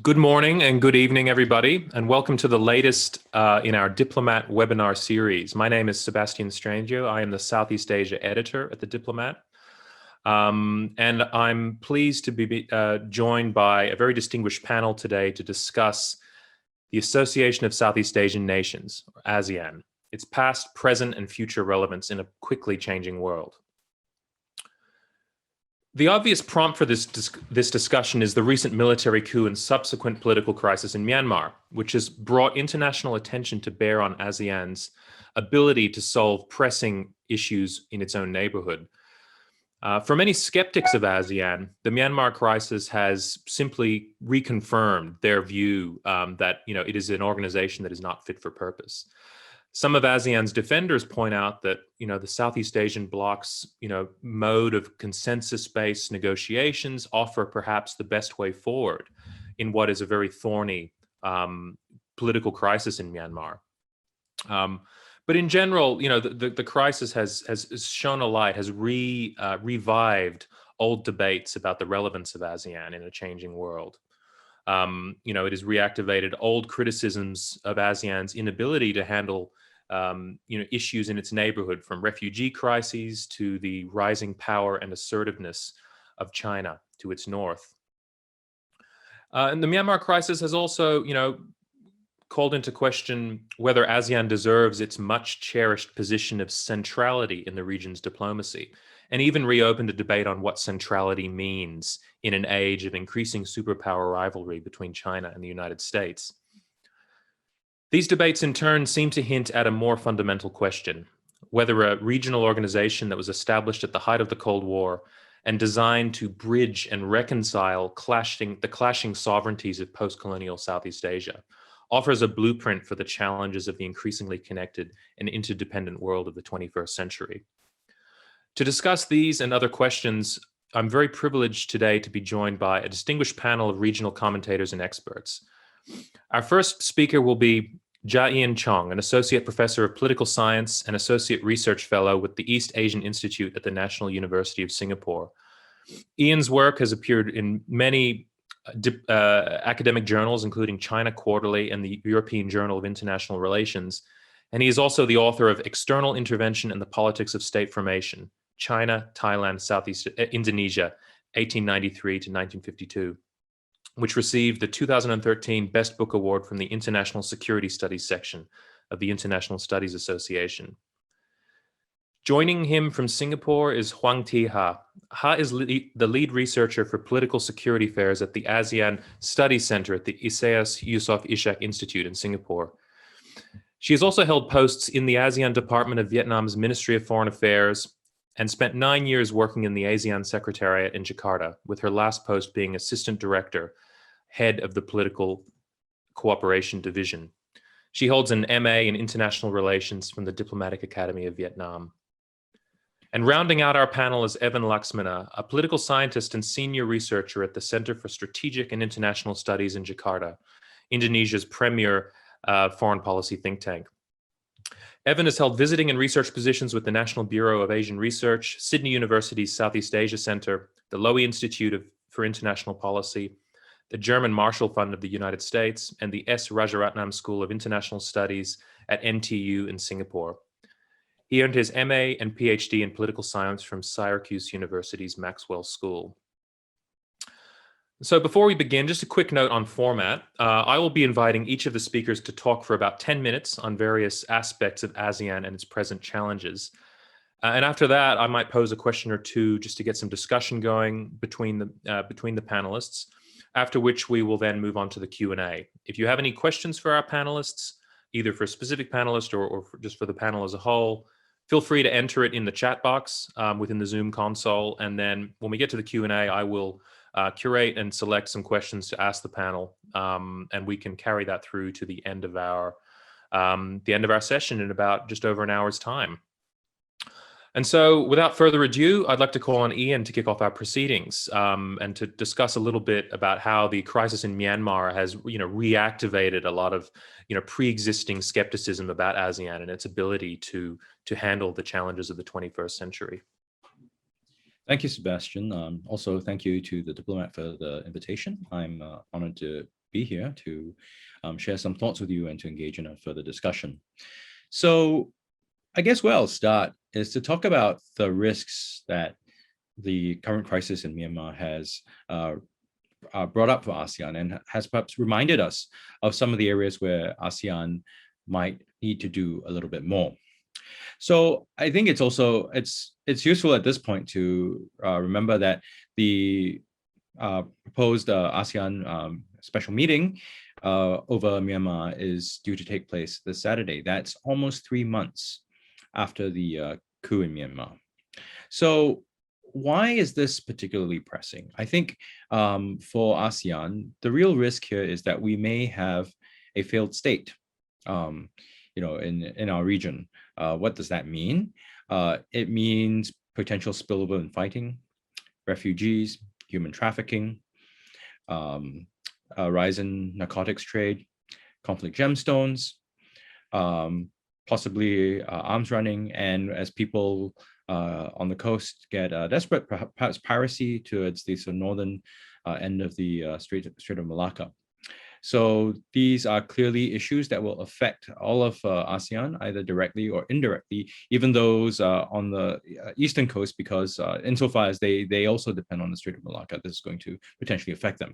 Good morning and good evening, everybody, and welcome to the latest in our Diplomat webinar series. My name is Sebastian Strangio. I am the Southeast Asia editor at the Diplomat. And I'm pleased to be joined by a very distinguished panel today to discuss the Association of Southeast Asian Nations, or ASEAN, its past, present, and future relevance in a quickly changing world. The obvious prompt for this discussion is the recent military coup and subsequent political crisis in Myanmar, which has brought international attention to bear on ASEAN's ability to solve pressing issues in its own neighborhood. For many skeptics of ASEAN, the Myanmar crisis has simply reconfirmed their view that it is an organization that is not fit for purpose. Some of ASEAN's defenders point out that the Southeast Asian bloc's mode of consensus-based negotiations offer perhaps the best way forward in what is a very thorny political crisis in Myanmar. But in general, the crisis has shone a light, has revived old debates about the relevance of ASEAN in a changing world. It has reactivated old criticisms of ASEAN's inability to handle issues in its neighborhood, from refugee crises to the rising power and assertiveness of China to its north. And the Myanmar crisis has also, called into question whether ASEAN deserves its much cherished position of centrality in the region's diplomacy, and even reopened a debate on what centrality means in an age of increasing superpower rivalry between China and the United States. These debates in turn seem to hint at a more fundamental question: whether a regional organization that was established at the height of the Cold War and designed to bridge and reconcile the clashing sovereignties of post-colonial Southeast Asia offers a blueprint for the challenges of the increasingly connected and interdependent world of the 21st century. To discuss these and other questions, I'm very privileged today to be joined by a distinguished panel of regional commentators and experts. Our first speaker will be Ian Chong, an associate professor of political science and associate research fellow with the East Asian Institute at the National University of Singapore. Ian's work has appeared in many academic journals, including China Quarterly and the European Journal of International Relations, and he is also the author of External Intervention and the Politics of State Formation: China, Thailand, Southeast Indonesia, 1893 to 1952, which received the 2013 Best Book Award from the International Security Studies section of the International Studies Association. Joining him from Singapore is Hoang Thi Ha. Ha is the lead researcher for political security affairs at the ASEAN Studies Center at the ISEAS-Yusof Ishak Institute in Singapore. She has also held posts in the ASEAN Department of Vietnam's Ministry of Foreign Affairs and spent 9 years working in the ASEAN Secretariat in Jakarta, with her last post being Assistant Director, Head of the Political Cooperation Division. She holds an MA in International Relations from the Diplomatic Academy of Vietnam. And rounding out our panel is Evan Laksmana, a political scientist and senior researcher at the Center for Strategic and International Studies in Jakarta, Indonesia's premier foreign policy think tank. Evan has held visiting and research positions with the National Bureau of Asian Research, Sydney University's Southeast Asia Center, the Lowy Institute for International Policy, the German Marshall Fund of the United States, and the S. Rajaratnam School of International Studies at NTU in Singapore. He earned his MA and PhD in political science from Syracuse University's Maxwell School. So before we begin, just a quick note on format. I will be inviting each of the speakers to talk for about 10 minutes on various aspects of ASEAN and its present challenges. And after that, I might pose a question or two just to get some discussion going between the panelists, after which we will then move on to the Q&A. If you have any questions for our panelists, either for a specific panelist or just for the panel as a whole, feel free to enter it in the chat box within the Zoom console. And then when we get to the Q&A, I will curate and select some questions to ask the panel, and we can carry that through to the end of our session in about just over an hour's time. And so without further ado, I'd like to call on Ian to kick off our proceedings and to discuss a little bit about how the crisis in Myanmar has reactivated a lot of pre-existing skepticism about ASEAN and its ability to handle the challenges of the 21st century. Thank you, Sebastian. Also, thank you to the Diplomat for the invitation. I'm honored to be here to share some thoughts with you and to engage in a further discussion. So I guess where I'll start is to talk about the risks that the current crisis in Myanmar has brought up for ASEAN and has perhaps reminded us of some of the areas where ASEAN might need to do a little bit more. So I think it's also it's useful at this point to remember that the proposed ASEAN special meeting over Myanmar is due to take place this Saturday. That's almost 3 months after the coup in Myanmar. So why is this particularly pressing? I think for ASEAN, the real risk here is that we may have a failed state, in our region. What does that mean? It means potential spillover in fighting, refugees, human trafficking, a rise in narcotics trade, conflict gemstones, possibly arms running, and as people on the coast get desperate, perhaps piracy towards the northern end of the Strait of Malacca. So these are clearly issues that will affect all of ASEAN, either directly or indirectly, even those on the eastern coast, because insofar as they also depend on the Strait of Malacca, this is going to potentially affect them.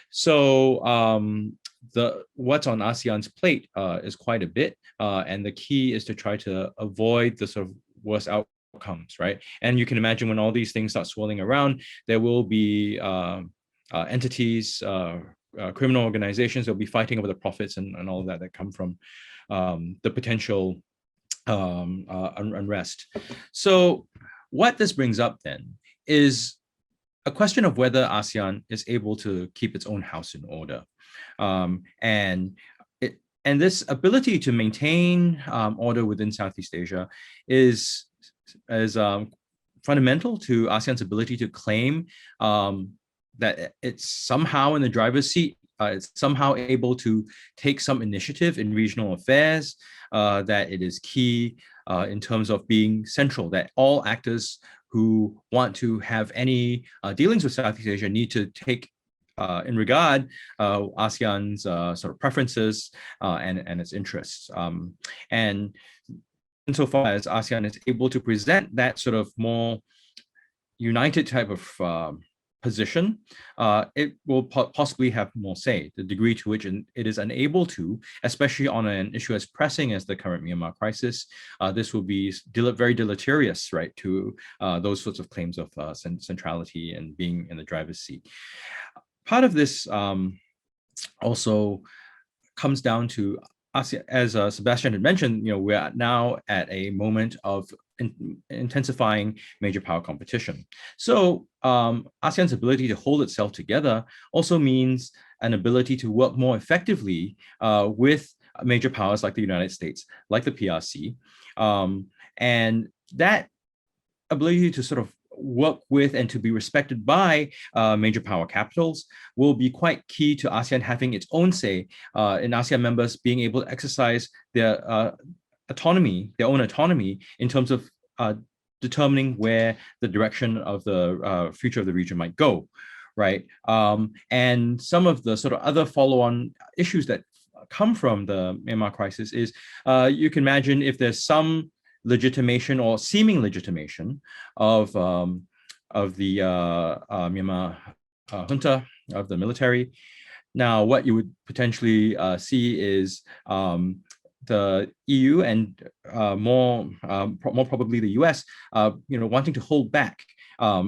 So what's on ASEAN's plate is quite a bit, and the key is to try to avoid the sort of worst outcomes, right? And you can imagine when all these things start swirling around, there will be entities, criminal organizations that will be fighting over the profits and all of that come from the potential unrest. So what this brings up then is a question of whether ASEAN is able to keep its own house in order. And this ability to maintain order within Southeast Asia is fundamental to ASEAN's ability to claim that it's somehow in the driver's seat, it's somehow able to take some initiative in regional affairs, that it is key in terms of being central, that all actors who want to have any dealings with Southeast Asia need to take in regard ASEAN's sort of preferences and its interests. And insofar as ASEAN is able to present that sort of more united type of position, it will possibly have more say. The degree to which it is unable to, especially on an issue as pressing as the current Myanmar crisis, this will be very deleterious, right, to those sorts of claims of centrality and being in the driver's seat. Part of this also comes down to, as Sebastian had mentioned, we are now at a moment of intensifying major power competition. So ASEAN's ability to hold itself together also means an ability to work more effectively with major powers like the United States, like the PRC. And that ability to sort of work with and to be respected by major power capitals will be quite key to ASEAN having its own say, in ASEAN members being able to exercise their own autonomy in terms of determining where the direction of the future of the region might go, right? And some of the sort of other follow-on issues that come from the Myanmar crisis is, you can imagine if there's some legitimation or seeming legitimation of the Myanmar junta, of the military. Now, what you would potentially see is the EU and more probably the US, wanting to hold back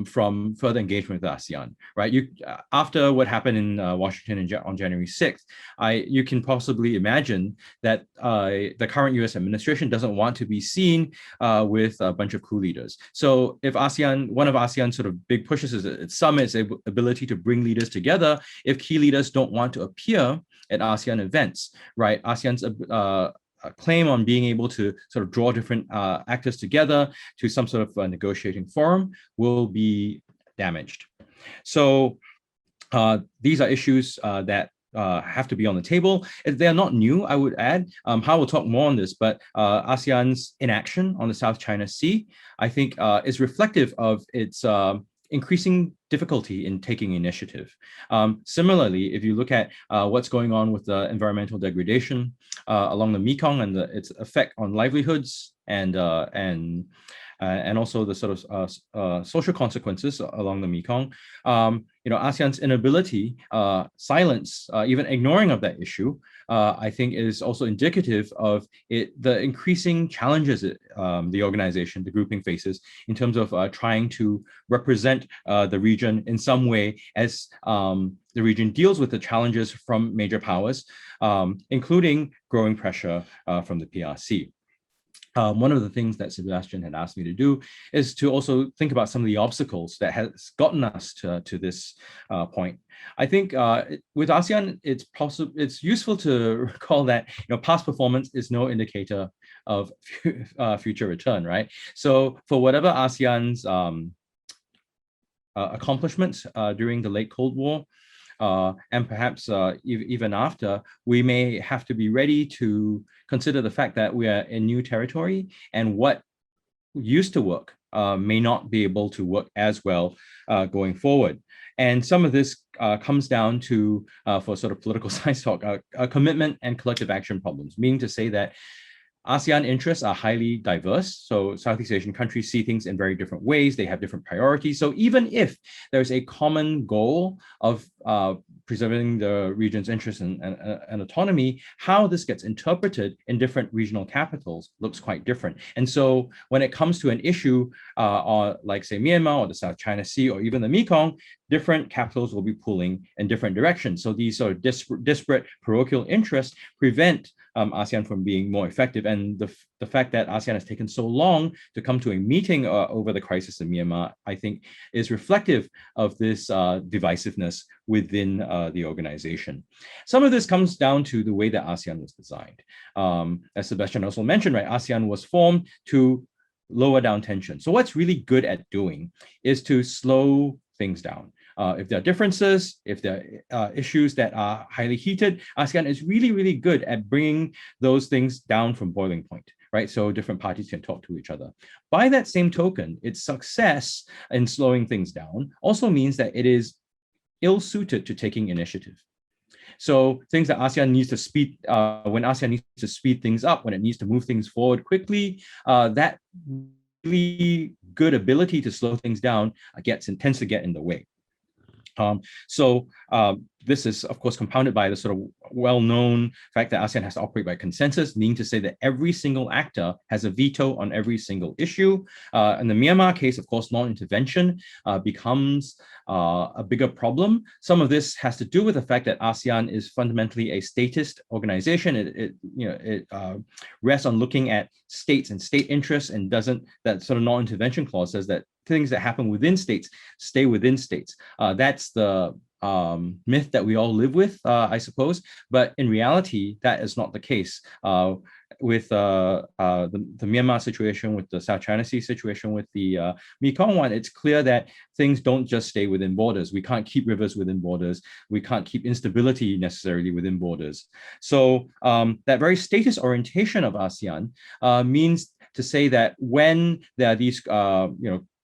from further engagement with ASEAN, right? After what happened in Washington on January 6th, you can possibly imagine that the current US administration doesn't want to be seen with a bunch of coup leaders. So if one of ASEAN's sort of big pushes is its summit's ability to bring leaders together, if key leaders don't want to appear at ASEAN events, right? ASEAN's claim on being able to sort of draw different actors together to some sort of negotiating forum will be damaged. So these are issues that have to be on the table. They're not new, I would add. Ha will talk more on this, but ASEAN's inaction on the South China Sea, I think, is reflective of its increasing difficulty in taking initiative. Similarly, if you look at what's going on with the environmental degradation along the Mekong and its effect on livelihoods and also the sort of social consequences along the Mekong, ASEAN's inability, silence, even ignoring of that issue, I think is also indicative of the increasing challenges the organization, the grouping faces in terms of trying to represent the region in some way as the region deals with the challenges from major powers, including growing pressure from the PRC. One of the things that Sebastian had asked me to do is to also think about some of the obstacles that has gotten us to this point. I think with ASEAN, it's useful to recall that past performance is no indicator of future return, right? So for whatever ASEAN's accomplishments during the late Cold War, and perhaps even after, we may have to be ready to consider the fact that we are in new territory, and what used to work may not be able to work as well going forward. And some of this comes down to, for sort of political science talk, a commitment and collective action problems, meaning to say that ASEAN interests are highly diverse. So Southeast Asian countries see things in very different ways. They have different priorities. So even if there's a common goal of preserving the region's interests and autonomy, how this gets interpreted in different regional capitals looks quite different. And so when it comes to an issue like, say, Myanmar or the South China Sea or even the Mekong, different capitals will be pulling in different directions. So these sort of disparate parochial interests prevent ASEAN from being more effective. And the fact that ASEAN has taken so long to come to a meeting over the crisis in Myanmar, I think, is reflective of this divisiveness within the organization. Some of this comes down to the way that ASEAN was designed. As Sebastian also mentioned, right, ASEAN was formed to lower down tension. So what's really good at doing is to slow things down. If there are differences, if there are issues that are highly heated, ASEAN is really, really good at bringing those things down from boiling point, right? So different parties can talk to each other. By that same token, its success in slowing things down also means that it is ill-suited to taking initiative. So things that ASEAN needs to speed, when ASEAN needs to speed things up, when it needs to move things forward quickly, that really good ability to slow things down tends to get in the way. This is, of course, compounded by the sort of well-known fact that ASEAN has to operate by consensus, meaning to say that every single actor has a veto on every single issue. In the Myanmar case, of course, non-intervention becomes a bigger problem. Some of this has to do with the fact that ASEAN is fundamentally a statist organization. It rests on looking at states and state interests, and that sort of non-intervention clause says that things that happen within states stay within states. That's the myth that we all live with, I suppose. But in reality, that is not the case. With the Myanmar situation, with the South China Sea situation, with the Mekong one, it's clear that things don't just stay within borders. We can't keep rivers within borders. We can't keep instability necessarily within borders. So that very status orientation of ASEAN means to say that when there are these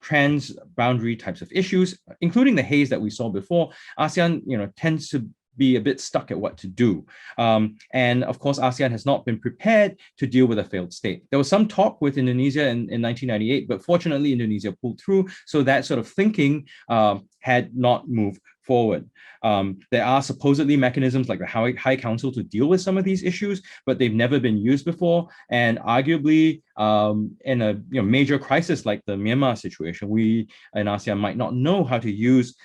trans-boundary types of issues, including the haze that we saw before, ASEAN tends to be a bit stuck at what to do. And of course, ASEAN has not been prepared to deal with a failed state. There was some talk with Indonesia in 1998, but fortunately, Indonesia pulled through. So that sort of thinking had not moved forward. There are supposedly mechanisms like the High Council to deal with some of these issues, but they've never been used before. And arguably, in a major crisis like the Myanmar situation, we in ASEAN might not know how to use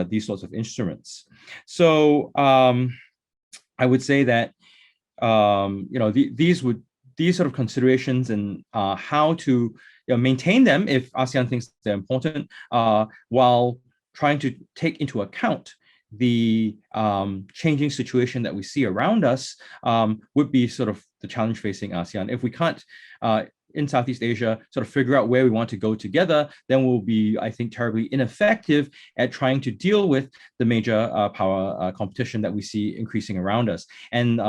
these sorts of instruments. So I would say that these sort of considerations and how to maintain them if ASEAN thinks they're important, while trying to take into account the changing situation that we see around us, would be sort of the challenge facing ASEAN. If we can't, in Southeast Asia, sort of figure out where we want to go together, then we'll be, I think, terribly ineffective at trying to deal with the major power competition that we see increasing around us. And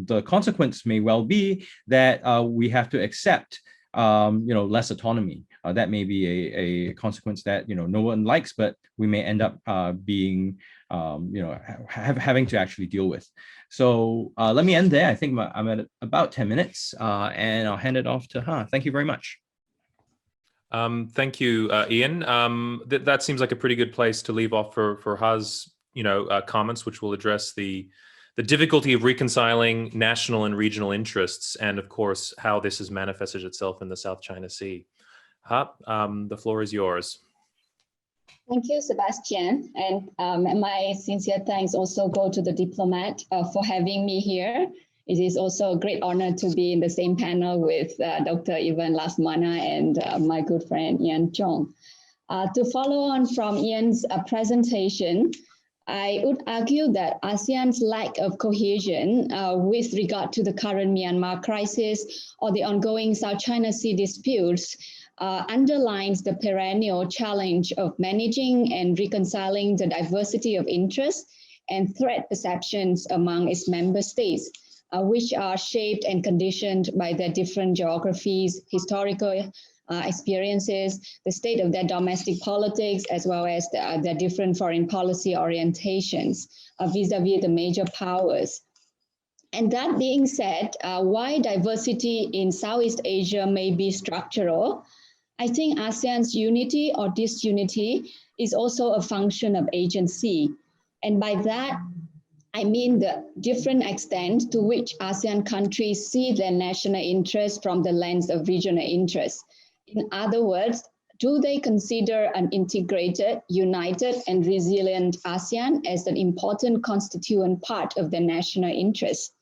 the consequence may well be that we have to accept less autonomy. That may be a consequence that no one likes, but we may end up being having to actually deal with. So let me end there. I think I'm at about 10 minutes, and I'll hand it off to Ha. Thank you very much. Thank you, Ian. That seems like a pretty good place to leave off for Ha's comments, which will address the difficulty of reconciling national and regional interests, and of course how this has manifested itself in the South China Sea. Ha, the floor is yours. Thank you, Sebastian. And my sincere thanks also go to the diplomat for having me here. It is also a great honor to be in the same panel with Dr. Laksmana and my good friend Ian Chong. To follow on from Ian's presentation, I would argue that ASEAN's lack of cohesion with regard to the current Myanmar crisis or the ongoing South China Sea disputes underlines the perennial challenge of managing and reconciling the diversity of interests and threat perceptions among its member states, which are shaped and conditioned by their different geographies, historical experiences, the state of their domestic politics, as well as their different foreign policy orientations vis-a-vis the major powers. And that being said, why diversity in Southeast Asia may be structural, I think ASEAN's unity or disunity is also a function of agency. And by that, I mean the different extent to which ASEAN countries see their national interests from the lens of regional interests. In other words, do they consider an integrated, united, and resilient ASEAN as an important constituent part of their national interests?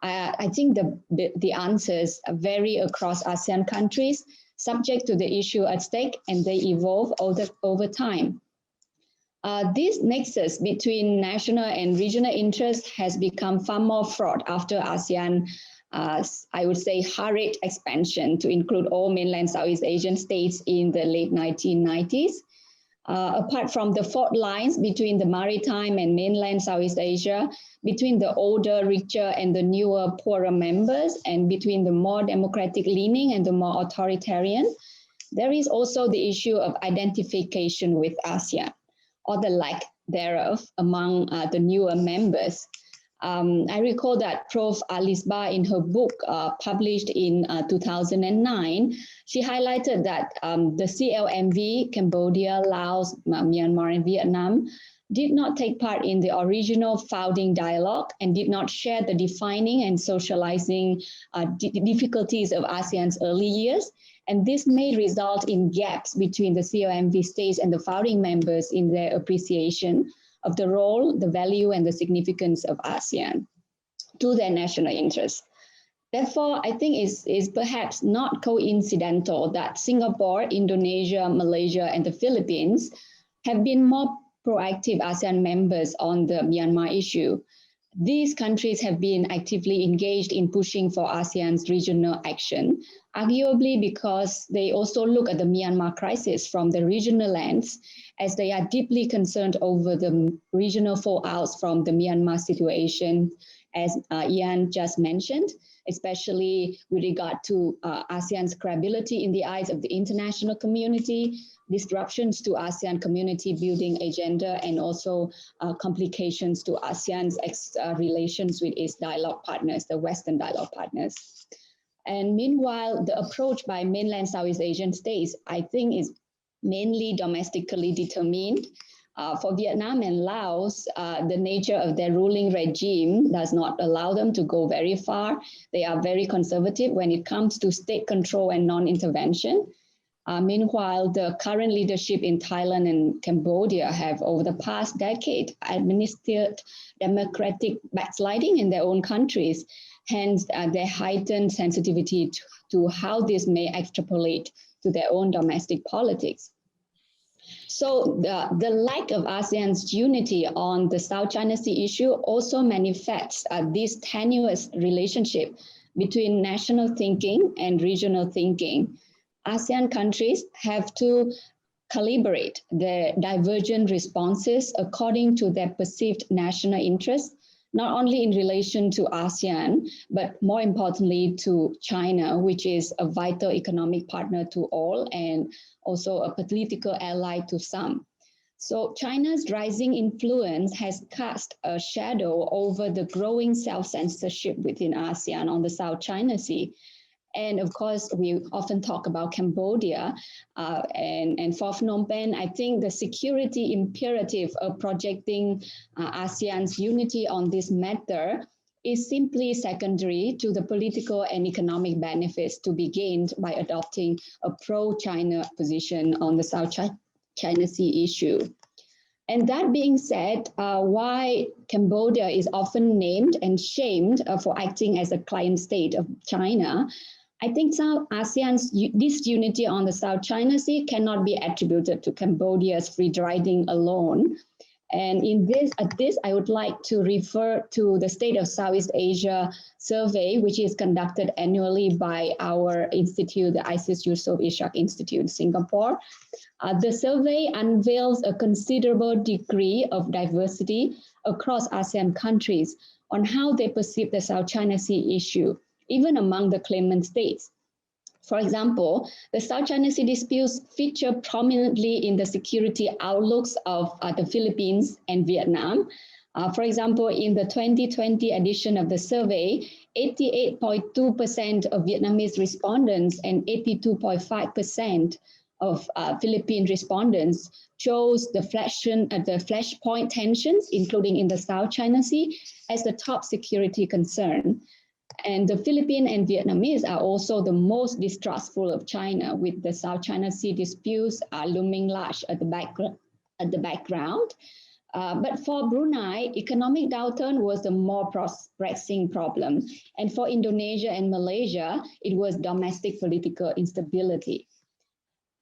I think the answers vary across ASEAN countries, subject to the issue at stake, and they evolve over time. This nexus between national and regional interests has become far more fraught after ASEAN, I would say, hurried expansion to include all mainland Southeast Asian states in the late 1990s. Apart from the fault lines between the maritime and mainland Southeast Asia, between the older, richer, and the newer, poorer members, and between the more democratic leaning and the more authoritarian, there is also the issue of identification with ASEAN, or the lack thereof among the newer members. I recall that Prof. Alisba, in her book published in 2009, she highlighted that the CLMV, Cambodia, Laos, Myanmar, and Vietnam, did not take part in the original founding dialogue and did not share the defining and socializing difficulties of ASEAN's early years. And this may result in gaps between the CLMV states and the founding members in their appreciation of the role, the value, and the significance of ASEAN to their national interests. Therefore, I think it's perhaps not coincidental that Singapore, Indonesia, Malaysia, and the Philippines have been more proactive ASEAN members on the Myanmar issue. These countries have been actively engaged in pushing for ASEAN's regional action, arguably because they also look at the Myanmar crisis from the regional lens, as they are deeply concerned over the regional fallouts from the Myanmar situation, as Ian just mentioned, especially with regard to ASEAN's credibility in the eyes of the international community, disruptions to ASEAN community building agenda, and also complications to ASEAN's relations with its dialogue partners, the Western dialogue partners. And meanwhile, the approach by mainland Southeast Asian states, I think, is mainly domestically determined. For Vietnam and Laos, the nature of their ruling regime does not allow them to go very far. They are very conservative when it comes to state control and non-intervention. Meanwhile, the current leadership in Thailand and Cambodia have, over the past decade, administered democratic backsliding in their own countries. Hence, their heightened sensitivity to how this may extrapolate to their own domestic politics. So the lack of ASEAN's unity on the South China Sea issue also manifests this tenuous relationship between national thinking and regional thinking. ASEAN countries have to calibrate their divergent responses according to their perceived national interests, not only in relation to ASEAN, but more importantly to China, which is a vital economic partner to all and also a political ally to some. So China's rising influence has cast a shadow over the growing self-censorship within ASEAN on the South China Sea. And of course, we often talk about Cambodia and for Phnom Penh. I think the security imperative of projecting ASEAN's unity on this matter is simply secondary to the political and economic benefits to be gained by adopting a pro-China position on the South China Sea issue. And that being said, why Cambodia is often named and shamed for acting as a client state of China, I think South ASEAN's this unity on the South China Sea cannot be attributed to Cambodia's free riding alone. And in this, I would like to refer to the State of Southeast Asia survey, which is conducted annually by our institute, the ISEAS-Yusof Ishak Institute in Singapore. The survey unveils a considerable degree of diversity across ASEAN countries on how they perceive the South China Sea issue, even among the claimant states. For example, the South China Sea disputes feature prominently in the security outlooks of the Philippines and Vietnam. For example, in the 2020 edition of the survey, 88.2% of Vietnamese respondents and 82.5% of Philippine respondents chose the flashpoint tensions, including in the South China Sea, as the top security concern. And the Philippines and Vietnamese are also the most distrustful of China, with the South China Sea disputes looming large at the background. But for Brunei, economic downturn was the more pressing problem. And for Indonesia and Malaysia, it was domestic political instability.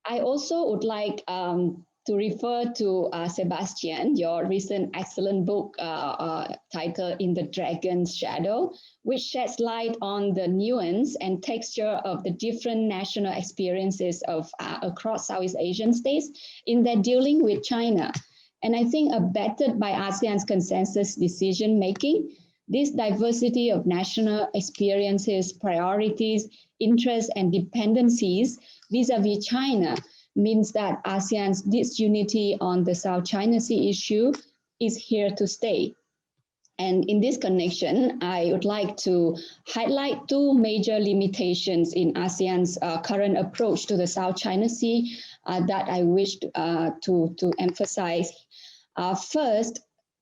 I also would like to refer to Sebastian, your recent excellent book titled In the Dragon's Shadow, which sheds light on the nuance and texture of the different national experiences of across Southeast Asian states in their dealing with China. And I think abetted by ASEAN's consensus decision-making, this diversity of national experiences, priorities, interests, and dependencies vis-a-vis China means that ASEAN's disunity on the South China Sea issue is here to stay. And in this connection, I would like to highlight two major limitations in ASEAN's current approach to the South China Sea that I wish to emphasize. First,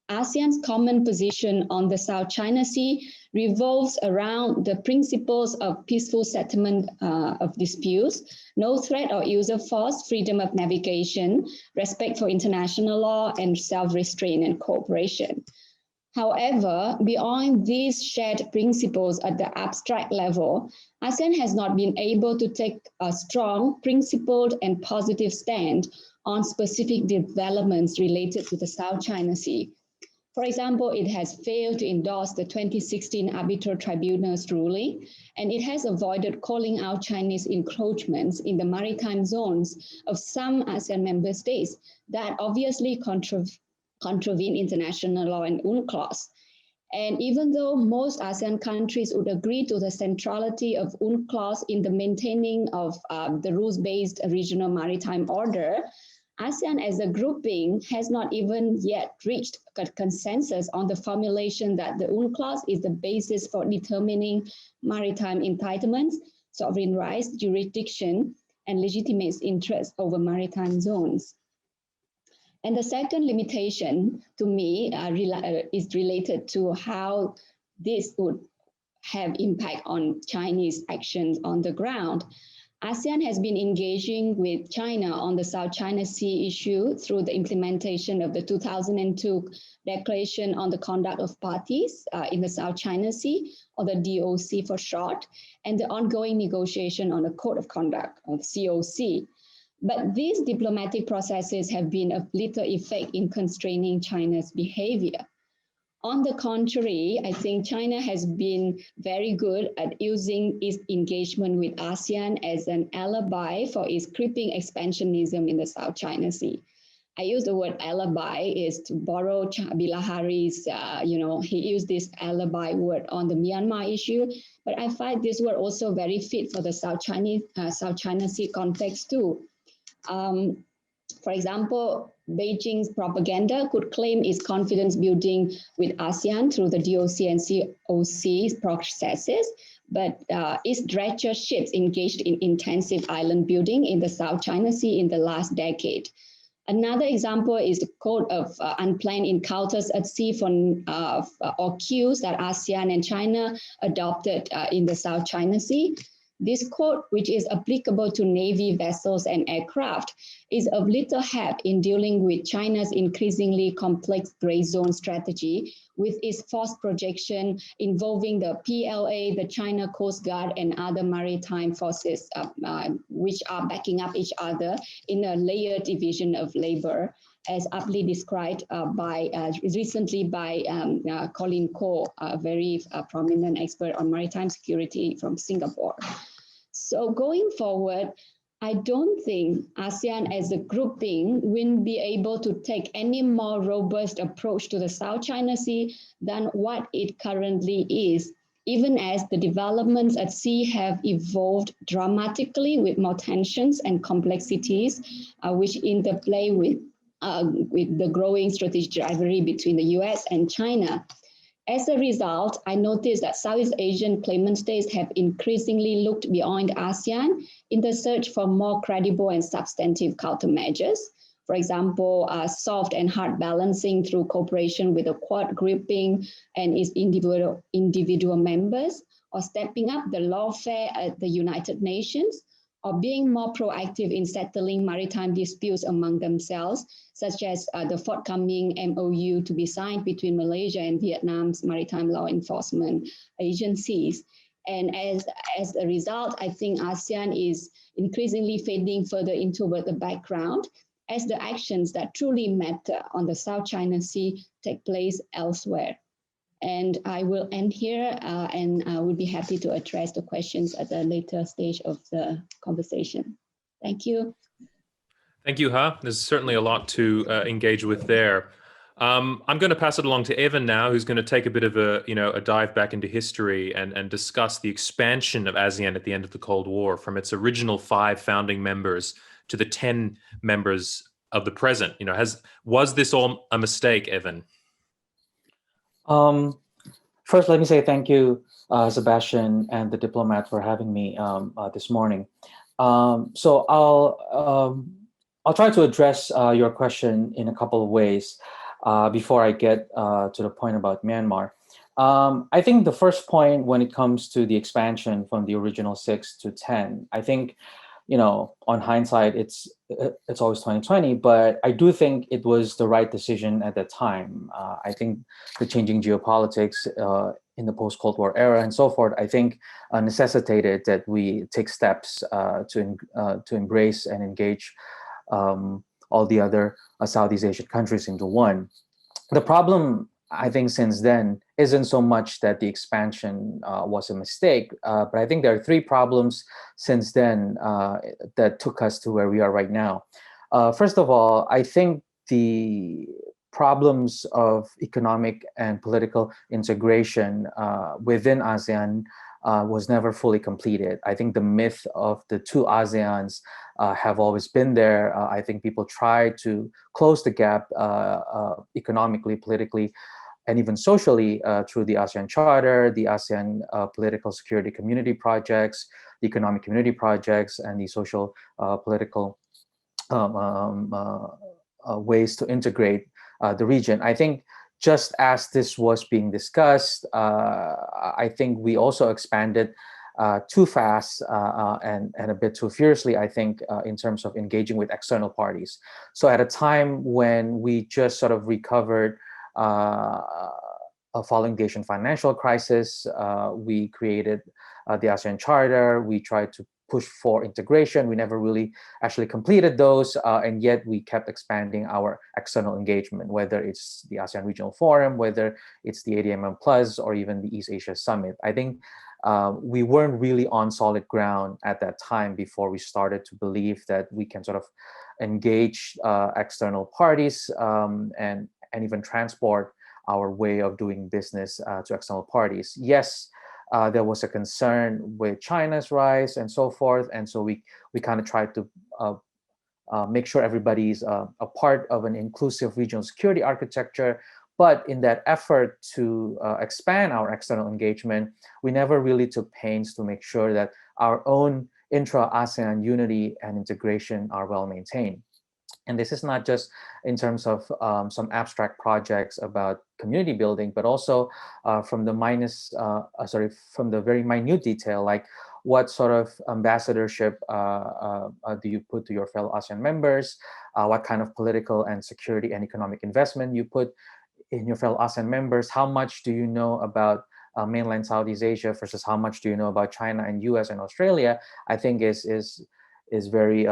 ASEAN's common position on the South China Sea revolves around the principles of peaceful settlement of disputes, no threat or use of force, freedom of navigation, respect for international law, and self-restraint and cooperation. However, beyond these shared principles at the abstract level, ASEAN has not been able to take a strong, principled, and positive stand on specific developments related to the South China Sea. For example, it has failed to endorse the 2016 Arbitral Tribunal's ruling, and it has avoided calling out Chinese encroachments in the maritime zones of some ASEAN member states that obviously contravene international law and UNCLOS. And even though most ASEAN countries would agree to the centrality of UNCLOS in the maintaining of the rules-based regional maritime order, ASEAN as a grouping has not even yet reached a consensus on the formulation that the UNCLOS is the basis for determining maritime entitlements, sovereign rights, jurisdiction, and legitimate interests over maritime zones. And the second limitation to me is related to how this would have impact on Chinese actions on the ground. ASEAN has been engaging with China on the South China Sea issue through the implementation of the 2002 Declaration on the Conduct of Parties in the South China Sea, or the DOC for short, and the ongoing negotiation on the Code of Conduct, or COC. But these diplomatic processes have been of little effect in constraining China's behavior. On the contrary, I think China has been very good at using its engagement with ASEAN as an alibi for its creeping expansionism in the South China Sea. I use the word alibi is to borrow Bilahari's, he used this alibi word on the Myanmar issue, but I find this word also very fit for the South China Sea context too. For example, Beijing's propaganda could claim its confidence building with ASEAN through the DOC and COC processes, but its dredger ships engaged in intensive island building in the South China Sea in the last decade. Another example is the Code of Unplanned Encounters at Sea or CUES that ASEAN and China adopted in the South China Sea. This code, which is applicable to Navy vessels and aircraft, is of little help in dealing with China's increasingly complex gray zone strategy with its force projection involving the PLA, the China Coast Guard, and other maritime forces, which are backing up each other in a layered division of labor, as aptly described recently by Colin Koh, a very prominent expert on maritime security from Singapore. So going forward, I don't think ASEAN as a grouping will be able to take any more robust approach to the South China Sea than what it currently is, even as the developments at sea have evolved dramatically with more tensions and complexities, which interplay with the growing strategic rivalry between the US and China. As a result, I noticed that Southeast Asian claimant states have increasingly looked beyond ASEAN in the search for more credible and substantive countermeasures. For example, soft and hard balancing through cooperation with the Quad grouping and its individual members, or stepping up the lawfare at the United Nations, or being more proactive in settling maritime disputes among themselves, such as the forthcoming MOU to be signed between Malaysia and Vietnam's maritime law enforcement agencies. And as a result, I think ASEAN is increasingly fading further into the background as the actions that truly matter on the South China Sea take place elsewhere. And I will end here and I would be happy to address the questions at a later stage of the conversation. Thank you. Thank you, Ha. There's certainly a lot to engage with there. I'm going to pass it along to Evan now, who's going to take a bit of a dive back into history and discuss the expansion of ASEAN at the end of the Cold War from its original 5 founding members to the 10 members of the present. Was this all a mistake, Evan? First, let me say thank you, Sebastian and the diplomat, for having me this morning. So I'll try to address your question in a couple of ways before I get to the point about Myanmar. I think the first point, when it comes to the expansion from the original 6 to 10, I think, on hindsight, it's always 2020, but I do think it was the right decision at that time. I think the changing geopolitics in the post-Cold War era and so forth, I think necessitated that we take steps to embrace and engage all the other Southeast Asian countries into one. The problem, I think, since then isn't so much that the expansion was a mistake, but I think there are 3 problems since then that took us to where we are right now. First of all, I think the problems of economic and political integration within ASEAN was never fully completed. I think the myth of the 2 ASEANs have always been there. I think people try to close the gap economically, politically, and even socially through the ASEAN Charter, the ASEAN Political Security Community Projects, the Economic Community Projects, and the social political ways to integrate the region. I think just as this was being discussed, I think we also expanded too fast and a bit too fiercely, I think, in terms of engaging with external parties. So at a time when we just sort of recovered following the Asian financial crisis, we created the ASEAN Charter. We tried to push for integration. We never really actually completed those, and yet we kept expanding our external engagement, whether it's the ASEAN Regional Forum, whether it's the ADMM Plus, or even the East Asia Summit. I think we weren't really on solid ground at that time before we started to believe that we can sort of engage external parties and even transport our way of doing business to external parties. Yes, there was a concern with China's rise and so forth, and so we kind of tried to make sure everybody's a part of an inclusive regional security architecture. But in that effort to expand our external engagement, we never really took pains to make sure that our own intra-ASEAN unity and integration are well maintained. And this is not just in terms of some abstract projects about community building, but also from the very minute detail, like what sort of ambassadorship do you put to your fellow ASEAN members? What kind of political and security and economic investment you put in your fellow ASEAN members? How much do you know about mainland Southeast Asia versus how much do you know about China and US and Australia? I think is very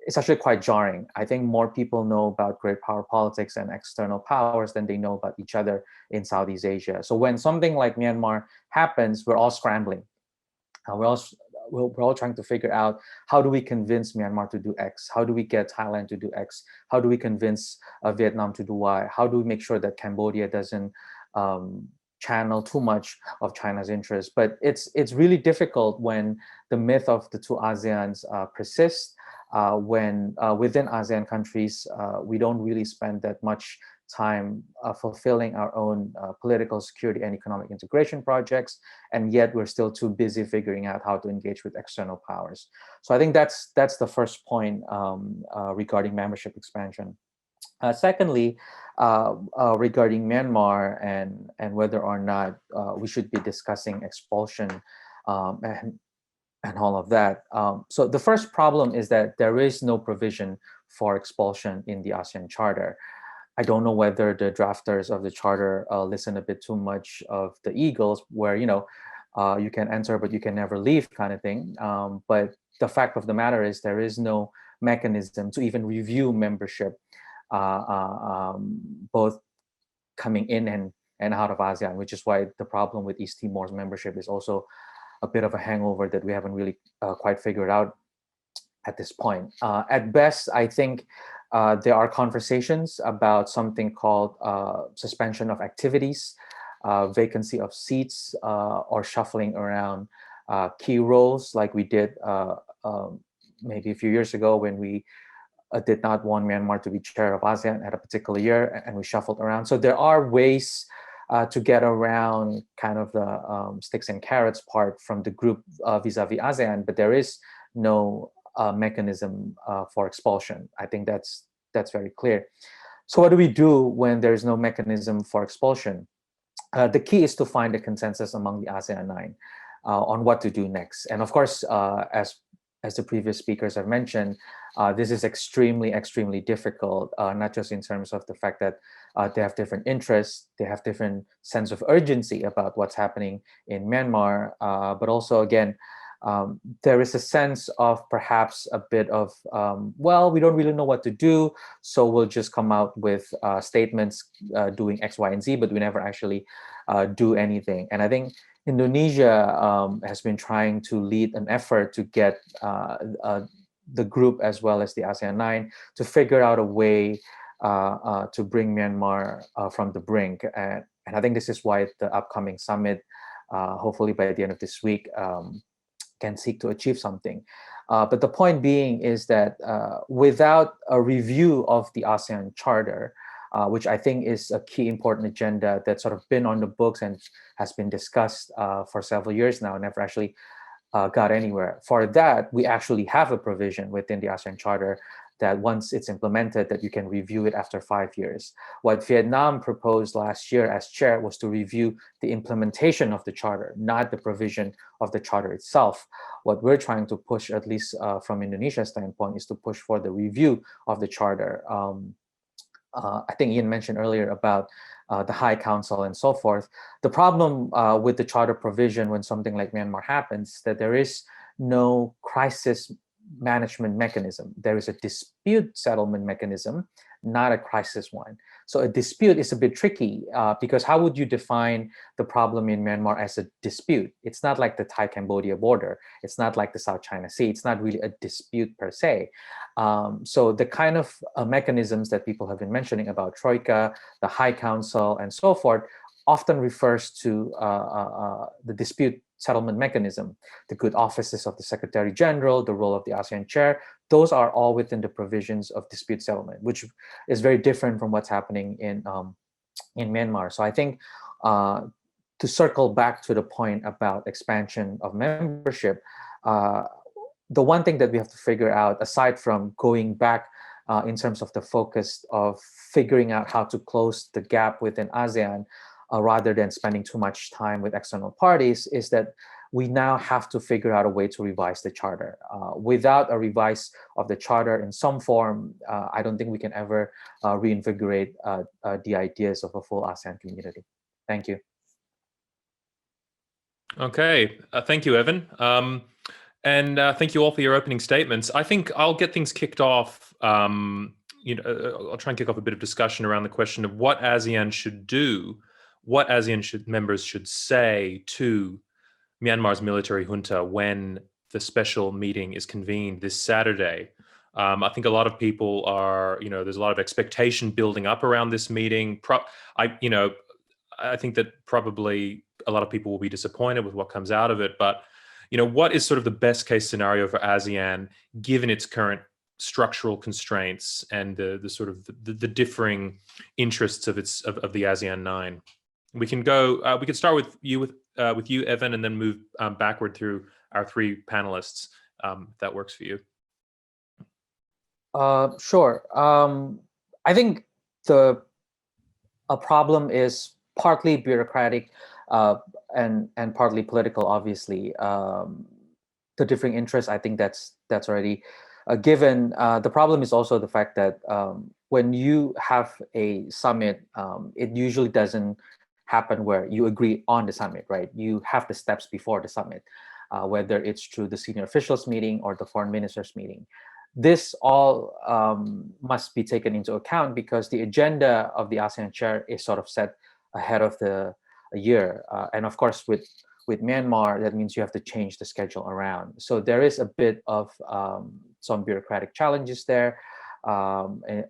it's actually quite jarring. I think more people know about great power politics and external powers than they know about each other in Southeast Asia. So when something like Myanmar happens, we're all scrambling. We're all trying to figure out, how do we convince Myanmar to do X? How do we get Thailand to do X? How do we convince Vietnam to do Y? How do we make sure that Cambodia doesn't channel too much of China's interest? But it's really difficult when the myth of the two ASEANs persists. When within ASEAN countries, we don't really spend that much time fulfilling our own political, security, and economic integration projects, and yet we're still too busy figuring out how to engage with external powers. So I think that's the first point regarding membership expansion. Secondly, regarding Myanmar and whether or not we should be discussing expulsion and all of that. So the first problem is that there is no provision for expulsion in the ASEAN Charter. I don't know whether the drafters of the charter listen a bit too much of the Eagles, where you can enter but you can never leave kind of thing. But the fact of the matter is there is no mechanism to even review membership, both coming in and out of ASEAN, which is why the problem with East Timor's membership is also a bit of a hangover that we haven't really quite figured out at this point. At best, I think there are conversations about something called suspension of activities, vacancy of seats, or shuffling around key roles, like we did maybe a few years ago when we did not want Myanmar to be chair of ASEAN at a particular year, and we shuffled around. So there are ways to get around kind of the sticks and carrots part from the group vis-a-vis ASEAN, but there is no mechanism for expulsion. I think that's very clear. So what do we do when there's no mechanism for expulsion? The key is to find a consensus among the ASEAN 9 on what to do next. And of course, as the previous speakers have mentioned, this is extremely, extremely difficult, not just in terms of the fact that they have different interests, they have different sense of urgency about what's happening in Myanmar, but also, again, there is a sense of perhaps a bit of, well, we don't really know what to do, so we'll just come out with statements doing X, Y, and Z, but we never actually do anything. And I think Indonesia has been trying to lead an effort to get the group as well as the ASEAN 9 to figure out a way to bring Myanmar from the brink. And I think this is why the upcoming summit, hopefully by the end of this week, can seek to achieve something. But the point being is that without a review of the ASEAN Charter, which I think is a key important agenda that's sort of been on the books and has been discussed for several years now, never actually got anywhere. For that, we actually have a provision within the ASEAN Charter that once it's implemented, that you can review it after 5 years. What Vietnam proposed last year as chair was to review the implementation of the charter, not the provision of the charter itself. What we're trying to push, at least from Indonesia's standpoint, is to push for the review of the charter. I think Ian mentioned earlier about the High Council and so forth. The problem with the charter provision when something like Myanmar happens, that there is no crisis management mechanism. There is a dispute settlement mechanism, not a crisis one. So a dispute is a bit tricky because how would you define the problem in Myanmar as a dispute? It's not like the Thai-Cambodia border. It's not like the South China Sea. It's not really a dispute per se. So the kind of mechanisms that people have been mentioning about Troika, the High Council, and so forth, often refers to the dispute settlement mechanism, the good offices of the Secretary General, the role of the ASEAN chair. Those are all within the provisions of dispute settlement, which is very different from what's happening in Myanmar. So I think to circle back to the point about expansion of membership, the one thing that we have to figure out, aside from going back in terms of the focus of figuring out how to close the gap within ASEAN, rather than spending too much time with external parties, is that we now have to figure out a way to revise the charter. Without a revise of the charter in some form, I don't think we can ever reinvigorate the ideas of a full ASEAN community. Thank you. Okay, thank you, Evan. And thank you all for your opening statements. I think I'll get things kicked off. I'll try and kick off a bit of discussion around the question of what ASEAN should do, what ASEAN members should say to Myanmar's military junta when the special meeting is convened this Saturday. I think a lot of people are, there's a lot of expectation building up around this meeting. I think that probably a lot of people will be disappointed with what comes out of it. But, what is sort of the best case scenario for ASEAN given its current structural constraints and the sort of the differing interests of the ASEAN 9? We can go. We could start with you, Evan, and then move backward through our three panelists. If that works for you. Sure. I think a problem is partly bureaucratic and partly political. Obviously, the differing interests. I think that's already given. The problem is also the fact that when you have a summit, it usually doesn't happen where you agree on the summit, right? You have the steps before the summit, whether it's through the senior officials meeting or the foreign ministers meeting. This all must be taken into account because the agenda of the ASEAN chair is sort of set ahead of the year. And of course, with Myanmar, that means you have to change the schedule around. So there is a bit of some bureaucratic challenges there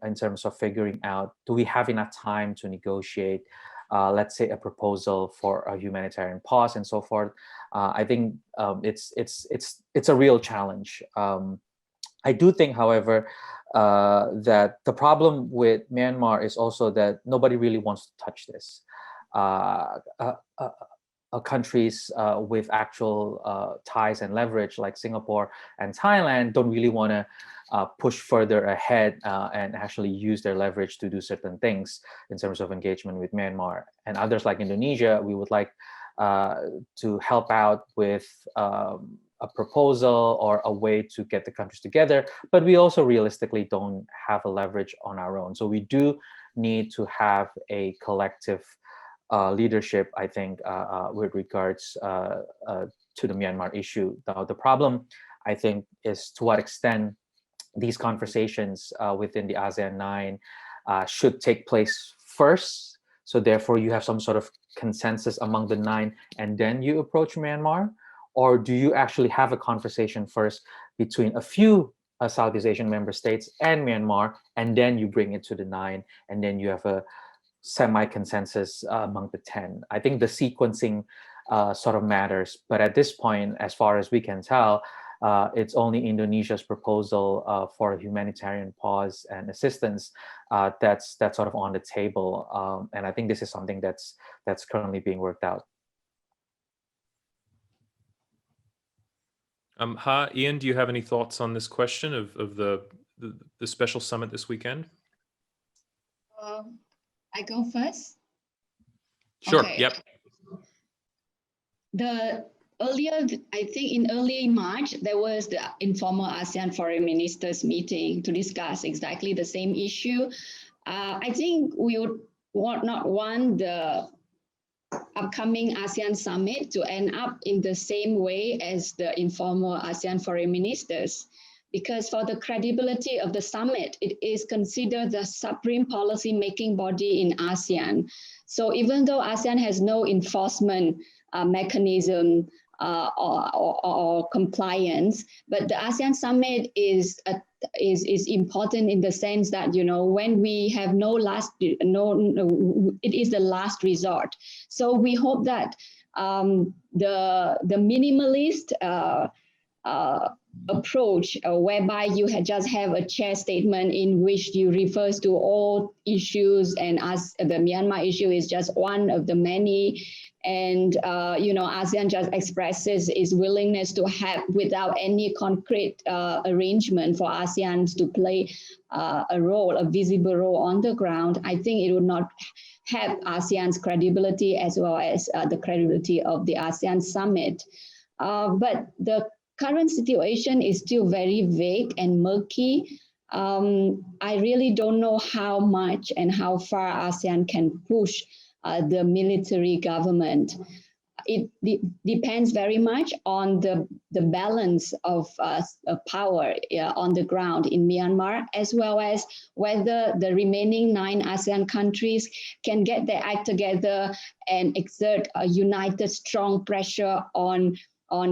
in terms of figuring out, do we have enough time to negotiate let's say a proposal for a humanitarian pause and so forth. I think it's a real challenge. I do think, however, that the problem with Myanmar is also that nobody really wants to touch this. Countries with actual ties and leverage like Singapore and Thailand don't really want to push further ahead and actually use their leverage to do certain things in terms of engagement with Myanmar. And others like Indonesia, we would like to help out with a proposal or a way to get the countries together, but we also realistically don't have a leverage on our own. So we do need to have a collective leadership, I think, with regards to the Myanmar issue. The problem, I think, is to what extent these conversations within the ASEAN 9 should take place first. So therefore, you have some sort of consensus among the 9, and then you approach Myanmar? Or do you actually have a conversation first between a few Southeast Asian member states and Myanmar, and then you bring it to the 9, and then you have a semi-consensus among the 10? I think the sequencing sort of matters. But at this point, as far as we can tell, it's only Indonesia's proposal for a humanitarian pause and assistance that's sort of on the table. And I think this is something that's currently being worked out. Ian, do you have any thoughts on this question of the special summit this weekend? I go first? Sure, okay. Yep. I think in early March, there was the informal ASEAN foreign ministers meeting to discuss exactly the same issue. I think we would not want the upcoming ASEAN summit to end up in the same way as the informal ASEAN foreign ministers, because for the credibility of the summit, it is considered the supreme policy-making body in ASEAN. So even though ASEAN has no enforcement mechanism or compliance, but the ASEAN summit is important in the sense that, you know, when we have it is the last resort. So we hope that the minimalist approach, whereby you just have a chair statement in which you refers to all issues, and as the Myanmar issue is just one of the many, and you know, ASEAN just expresses its willingness to have, without any concrete arrangement for ASEAN to play a role, a visible role on the ground. I think it would not have ASEAN's credibility as well as the credibility of the ASEAN summit. But the current situation is still very vague and murky. I really don't know how much and how far ASEAN can push the military government. It depends very much on the balance of power on the ground in Myanmar, as well as whether the remaining 9 ASEAN countries can get their act together and exert a united, strong pressure on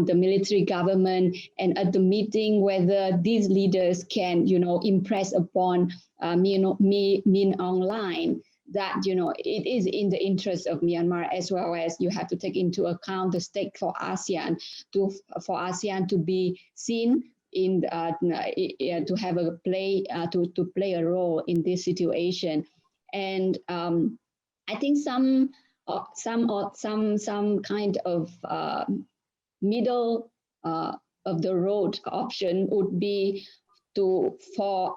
the military government, and at the meeting whether these leaders can, you know, impress upon Min Aung Hlaing that, you know, it is in the interest of Myanmar, as well as you have to take into account the stake for ASEAN, for ASEAN to be seen in to have a play to play a role in this situation. And I think some kind of middle of the road option would be for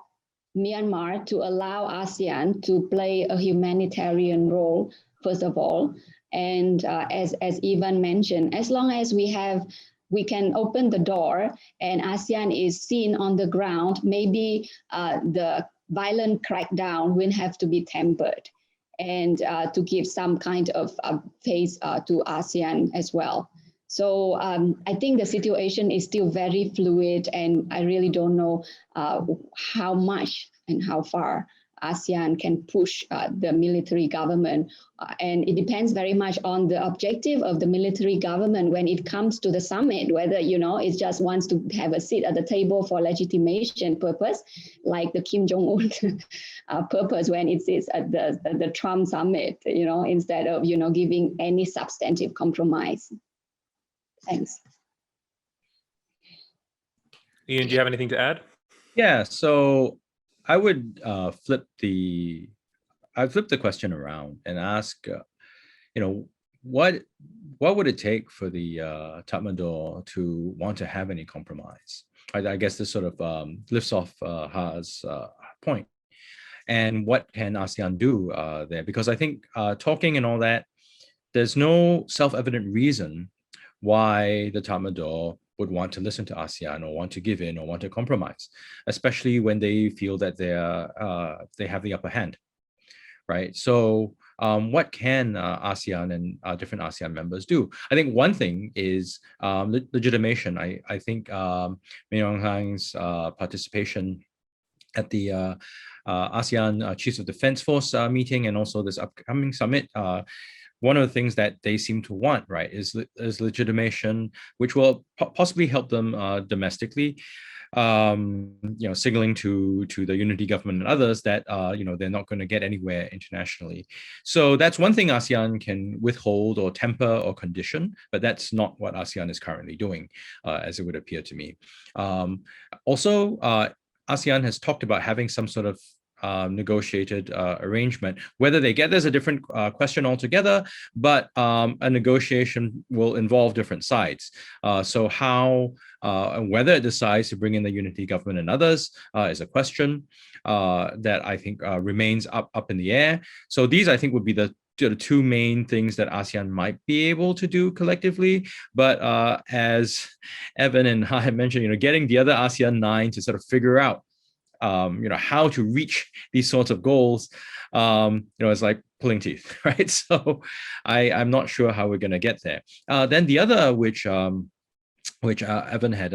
Myanmar to allow ASEAN to play a humanitarian role, first of all. And as Ivan mentioned, as long as we can open the door and ASEAN is seen on the ground, maybe the violent crackdown will have to be tempered, and to give some kind of face to ASEAN as well. So I think the situation is still very fluid, and I really don't know how much and how far ASEAN can push the military government. And it depends very much on the objective of the military government when it comes to the summit, whether, you know, it just wants to have a seat at the table for legitimation purpose, like the Kim Jong-un purpose when it is at the Trump summit, you know, instead of, you know, giving any substantive compromise. Thanks. Ian, do you have anything to add? Yeah, so I would flip the question around and ask, you know, what would it take for the Tatmadaw to want to have any compromise? I guess this sort of lifts off Ha's point. And what can ASEAN do there? Because I think talking and all that, there's no self-evident reason why the Tatmadaw would want to listen to ASEAN or want to give in or want to compromise, especially when they feel that they have the upper hand, right? So what can ASEAN and different ASEAN members do? I think one thing is legitimation. I think Min Aung Hlaing's participation at the ASEAN Chiefs of Defense Force meeting and also this upcoming summit, one of the things that they seem to want, right, is legitimation, which will possibly help them domestically, you know, signaling to the unity government and others that you know, they're not going to get anywhere internationally. So that's one thing ASEAN can withhold or temper or condition, but that's not what ASEAN is currently doing, as it would appear to me. Also, ASEAN has talked about having some sort of negotiated arrangement. Whether they get there's a different question altogether, but a negotiation will involve different sides. So how and whether it decides to bring in the unity government and others is a question that I think remains up in the air. So these, I think, would be the two main things that ASEAN might be able to do collectively. But as Evan and I had mentioned, you know, getting the other ASEAN 9 to sort of figure out you know, how to reach these sorts of goals, you know, it's like pulling teeth, right? So I'm not sure how we're going to get there. Then the other, which which Evan had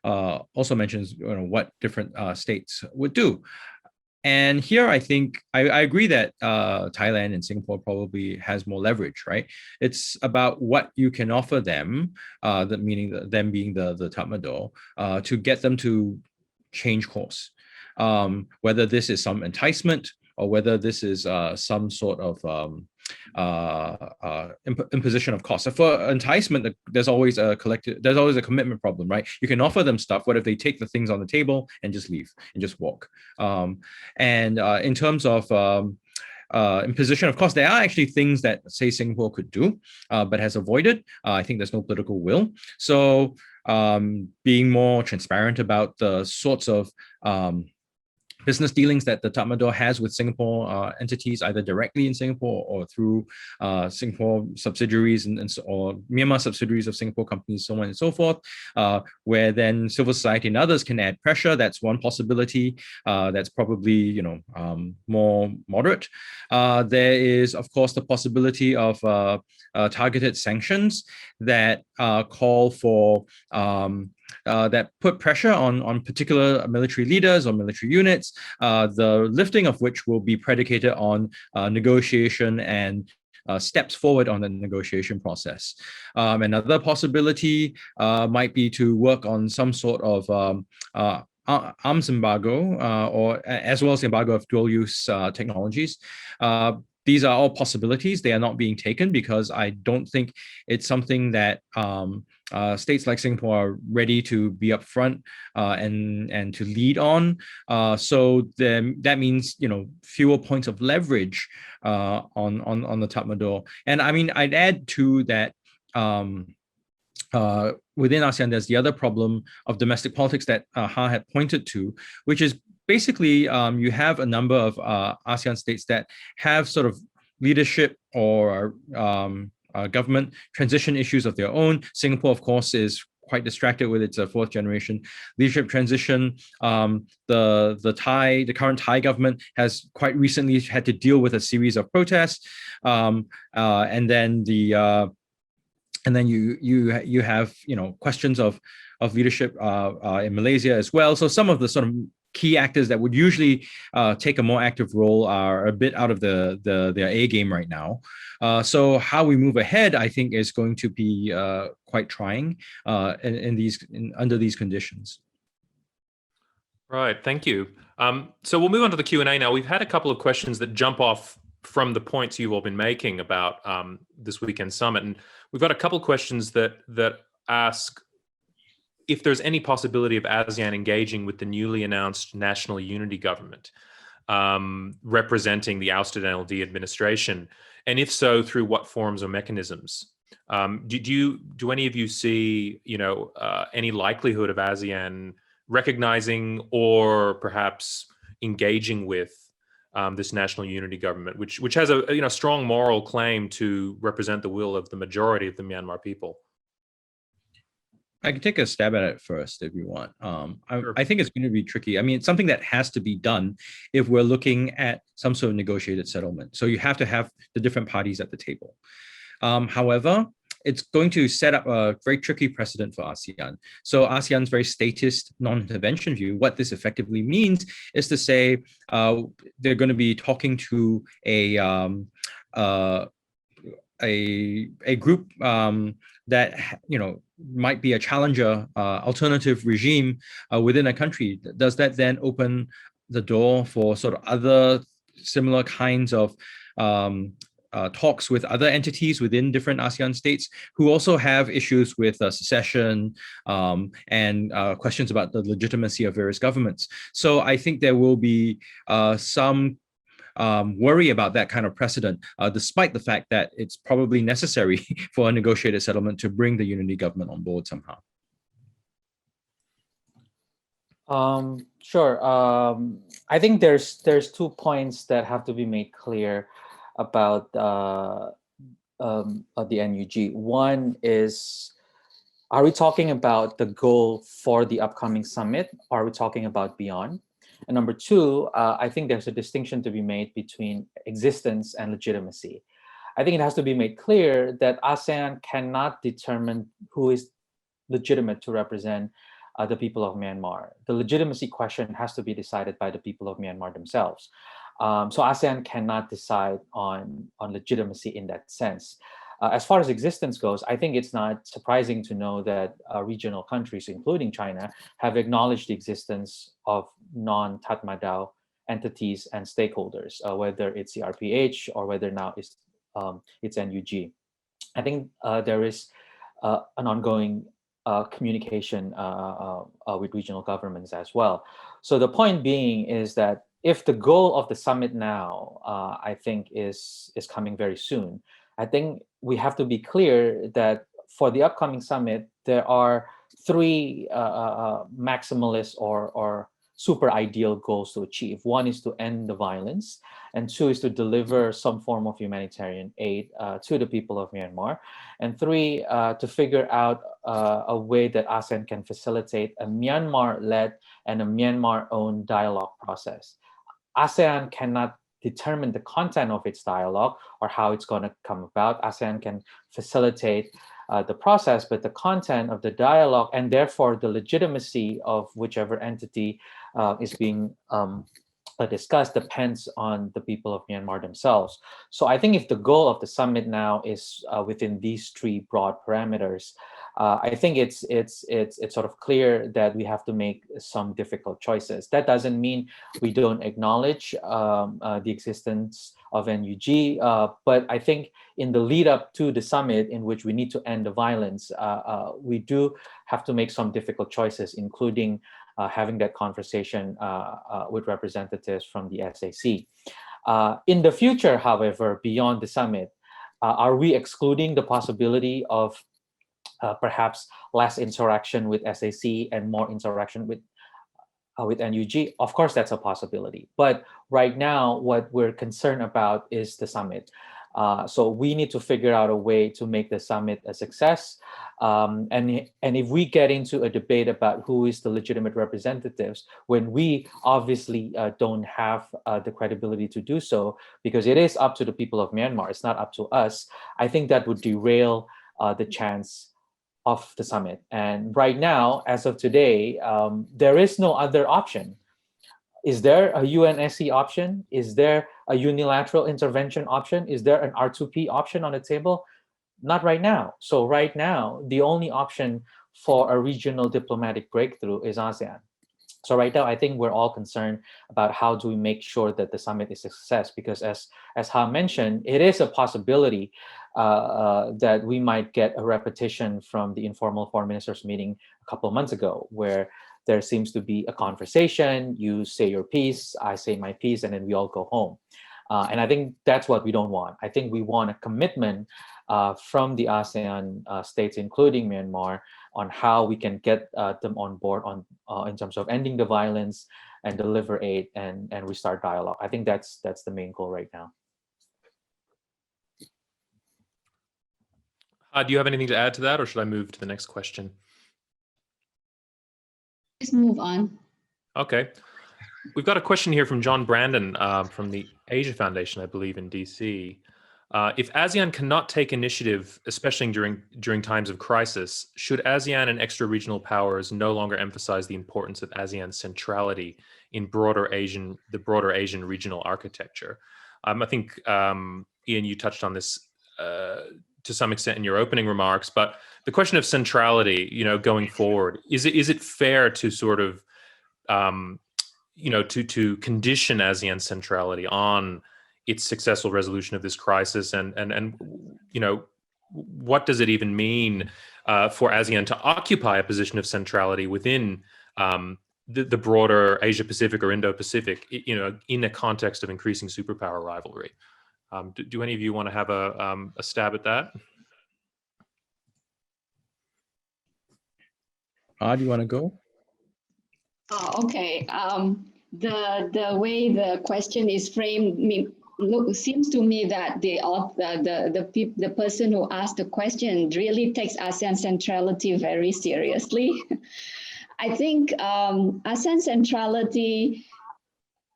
also mentioned, what different states would do. And here, I think I agree that Thailand and Singapore probably has more leverage, right? It's about what you can offer them, meaning them being the Tatmadaw, to get them to change course. Whether this is some enticement or whether this is some sort of imposition of cost. So for enticement, there's always a commitment problem, right? You can offer them stuff. What if they take the things on the table and just leave and just walk? In terms of imposition of cost, there are actually things that, say, Singapore could do, but has avoided. I think there's no political will. So being more transparent about the sorts of business dealings that the Tatmadaw has with Singapore entities, either directly in Singapore or through Singapore subsidiaries or Myanmar subsidiaries of Singapore companies, so on and so forth, where then civil society and others can add pressure. That's one possibility. That's probably more moderate. There is, of course, the possibility of targeted sanctions that call for that put pressure on particular military leaders or military units, the lifting of which will be predicated on negotiation and steps forward on the negotiation process. Another possibility might be to work on some sort of arms embargo, or as well as the embargo of dual-use technologies. These are all possibilities. They are not being taken because I don't think it's something that states like Singapore are ready to be upfront and to lead on. So then that means fewer points of leverage on the Tatmadaw. And I mean, I'd add to that. Within ASEAN, there's the other problem of domestic politics that Ha had pointed to, which is basically you have a number of ASEAN states that have sort of leadership or government transition issues of their own. Singapore, of course, is quite distracted with its fourth generation leadership transition. The current Thai government has quite recently had to deal with a series of protests, and then you have questions of leadership in Malaysia as well. So some of the sort of key actors that would usually take a more active role are a bit out of their A game right now. So how we move ahead, I think, is going to be quite trying under these conditions. Right, thank you. So we'll move on to the Q&A now. We've had a couple of questions that jump off from the points you've all been making about this weekend summit, and we've got a couple of questions that ask if there's any possibility of ASEAN engaging with the newly announced National Unity Government representing the ousted NLD administration, and if so, through what forms or mechanisms? Do any of you see any likelihood of ASEAN recognizing or perhaps engaging with this National Unity Government, which has a strong moral claim to represent the will of the majority of the Myanmar people? I can take a stab at it first if you want. Sure. I think it's going to be tricky. I mean, it's something that has to be done if we're looking at some sort of negotiated settlement. So you have to have the different parties at the table. However, it's going to set up a very tricky precedent for ASEAN. So ASEAN's very statist non-intervention view, what this effectively means is to say they're going to be talking to a group that might be a challenger alternative regime within a country. Does that then open the door for sort of other similar kinds of talks with other entities within different ASEAN states who also have issues with secession and questions about the legitimacy of various governments? So I think there will be some worry about that kind of precedent, despite the fact that it's probably necessary for a negotiated settlement to bring the unity government on board somehow. Sure. I think there's 2 points that have to be made clear about the NUG. One is, are we talking about the goal for the upcoming summit, or are we talking about beyond? And number two, I think there's a distinction to be made between existence and legitimacy. I think it has to be made clear that ASEAN cannot determine who is legitimate to represent the people of Myanmar. The legitimacy question has to be decided by the people of Myanmar themselves. So ASEAN cannot decide on legitimacy in that sense. As far as existence goes, I think it's not surprising to know that regional countries, including China, have acknowledged the existence of non-Tatmadaw entities and stakeholders, whether it's the RPH or whether now it's NUG. I think there is an ongoing communication with regional governments as well. So the point being is that if the goal of the summit now, I think, is coming very soon, I think we have to be clear that for the upcoming summit, there are three maximalist or super ideal goals to achieve. One is to end the violence, and two is to deliver some form of humanitarian aid to the people of Myanmar, and three, to figure out a way that ASEAN can facilitate a Myanmar-led and a Myanmar-owned dialogue process. ASEAN cannot determine the content of its dialogue or how it's going to come about. ASEAN can facilitate the process, but the content of the dialogue and therefore the legitimacy of whichever entity is being discussed depends on the people of Myanmar themselves. So I think if the goal of the summit now is within these three broad parameters, I think it's sort of clear that we have to make some difficult choices. That doesn't mean we don't acknowledge the existence of NUG, but I think in the lead up to the summit, in which we need to end the violence, we do have to make some difficult choices, including having that conversation with representatives from the SAC. In the future, however, beyond the summit, are we excluding the possibility of perhaps less interaction with SAC and more interaction with NUG? Of course, that's a possibility. But right now, what we're concerned about is the summit. So we need to figure out a way to make the summit a success. And if we get into a debate about who is the legitimate representatives, when we obviously don't have the credibility to do so, because it is up to the people of Myanmar, it's not up to us, I think that would derail the chance of the summit. And right now, as of today, there is no other option. Is there a UNSC option? Is there a unilateral intervention option? Is there an R2P option on the table? Not right now. So right now, the only option for a regional diplomatic breakthrough is ASEAN. So right now, I think we're all concerned about how do we make sure that the summit is a success, because as Ha mentioned, it is a possibility that we might get a repetition from the informal foreign ministers meeting a couple of months ago, where there seems to be a conversation, you say your piece, I say my piece, and then we all go home. And I think that's what we don't want. I think we want a commitment from the ASEAN states, including Myanmar, on how we can get them on board on in terms of ending the violence and deliver aid and restart dialogue. I think that's the main goal right now. Do you have anything to add to that, or should I move to the next question? Please move on. Okay. We've got a question here from John Brandon from the Asia Foundation, I believe, in DC. If ASEAN cannot take initiative, especially during times of crisis, should ASEAN and extra-regional powers no longer emphasize the importance of ASEAN centrality in the broader Asian regional architecture? I think, Ian, you touched on this to some extent in your opening remarks, but the question of centrality, going forward, is it fair to sort of, to condition ASEAN centrality on its successful resolution of this crisis, and what does it even mean for ASEAN to occupy a position of centrality within the broader Asia Pacific or Indo-Pacific, in a context of increasing superpower rivalry? Do any of you want to have a stab at that? Do you want to go? Oh, okay. The way the question is framed seems to me that the person who asked the question really takes ASEAN centrality very seriously. I think ASEAN centrality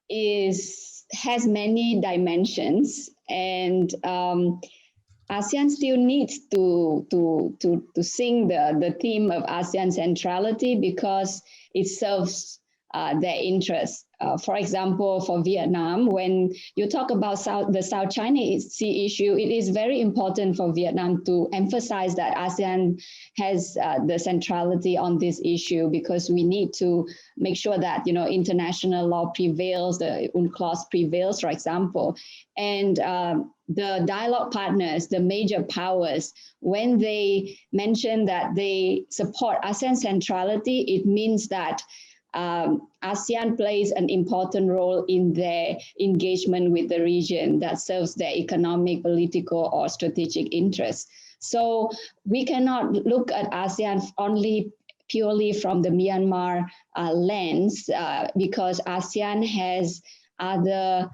has many dimensions, and ASEAN still needs to sing the theme of ASEAN centrality because it serves their interests. For example, for Vietnam, when you talk about the South China Sea issue, it is very important for Vietnam to emphasize that ASEAN has the centrality on this issue, because we need to make sure that international law prevails, the UNCLOS prevails, for example, and the dialogue partners, the major powers, when they mention that they support ASEAN centrality, it means that ASEAN plays an important role in their engagement with the region that serves their economic, political, or strategic interests. So we cannot look at ASEAN only purely from the Myanmar lens, because ASEAN has other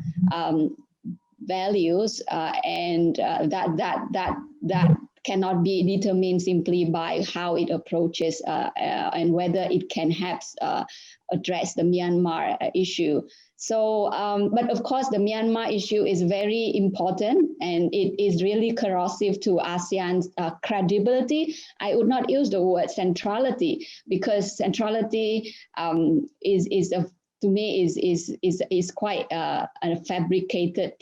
values and that cannot be determined simply by how it approaches and whether it can help address the Myanmar issue. So, but of course, the Myanmar issue is very important and it is really corrosive to ASEAN's credibility. I would not use the word centrality, because centrality to me is quite a fabricated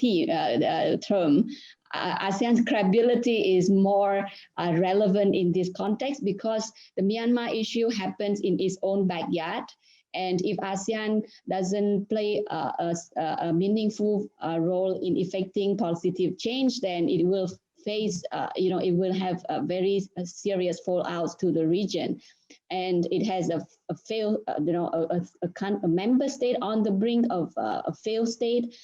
term. ASEAN's credibility is more relevant in this context because the Myanmar issue happens in its own backyard. And if ASEAN doesn't play a meaningful role in effecting positive change, then it will face, it will have a very serious fallout to the region. And it has a member state on the brink of a failed state.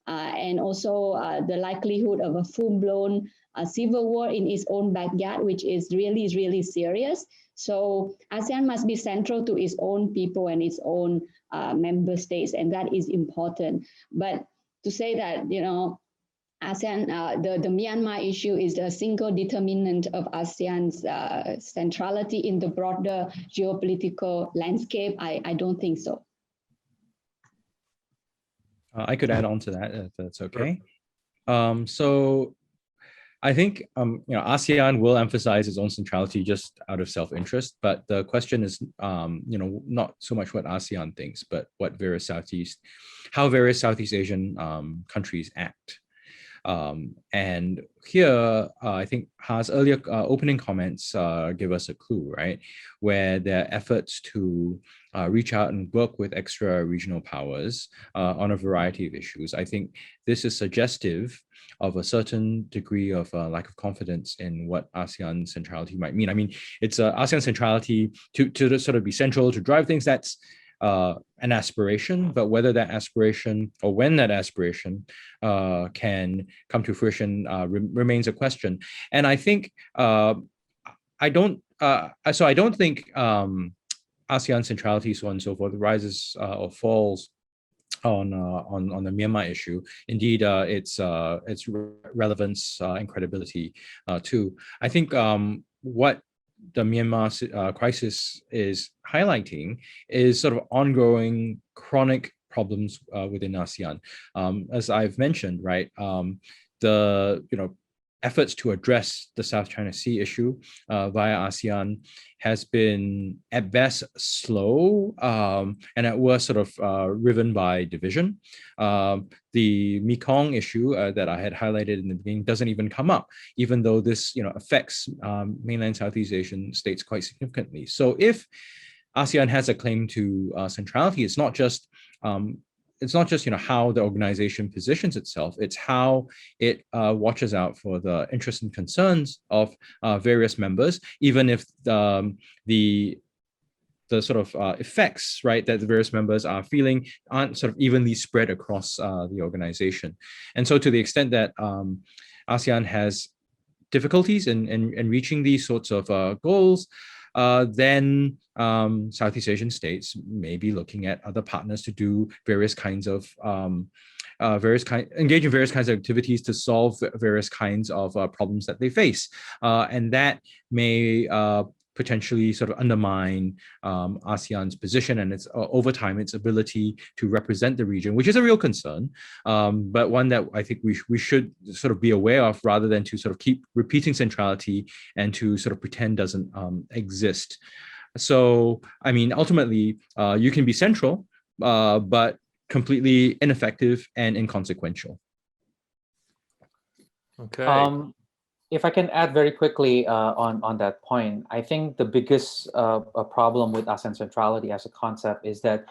And also the likelihood of a full-blown civil war in its own backyard, which is really, really serious. So ASEAN must be central to its own people and its own member states, and that is important. But to say that, ASEAN, the Myanmar issue is a single determinant of ASEAN's centrality in the broader geopolitical landscape, I don't think so. I could add on to that if that's okay. So I think ASEAN will emphasize its own centrality just out of self-interest, but the question is not so much what ASEAN thinks, but what how various Southeast Asian countries act. And here, I think Ha's earlier opening comments give us a clue, right? Where their efforts to reach out and work with extra regional powers on a variety of issues. I think this is suggestive of a certain degree of lack of confidence in what ASEAN centrality might mean. I mean, it's ASEAN centrality to sort of be central, to drive things, that's an aspiration, but whether that aspiration or when that aspiration can come to fruition remains a question. And I think I don't think ASEAN centrality, so on and so forth, rises or falls on the Myanmar issue. Indeed, its relevance and credibility too. I think what the Myanmar crisis is highlighting is sort of ongoing chronic problems within ASEAN. As I've mentioned, right, the efforts to address the South China Sea issue via ASEAN has been at best slow and at worst sort of riven by division. The Mekong issue that I had highlighted in the beginning doesn't even come up, even though this affects mainland Southeast Asian states quite significantly. So if ASEAN has a claim to centrality, it's not just how the organization positions itself, it's how it watches out for the interests and concerns of various members, even if the sort of effects, right, that the various members are feeling aren't sort of evenly spread across the organization. And so to the extent that ASEAN has difficulties in reaching these sorts of goals, then Southeast Asian states may be looking at other partners to do various kinds of engage in various kinds of activities to solve various kinds of problems that they face, and that may potentially sort of undermine ASEAN's position and its over time its ability to represent the region, which is a real concern, but one that I think we should sort of be aware of, rather than to sort of keep repeating centrality and to sort of pretend doesn't exist. So, I mean, ultimately, you can be central, but completely ineffective and inconsequential. Okay. If I can add very quickly on that point, I think the biggest problem with ASEAN centrality as a concept is that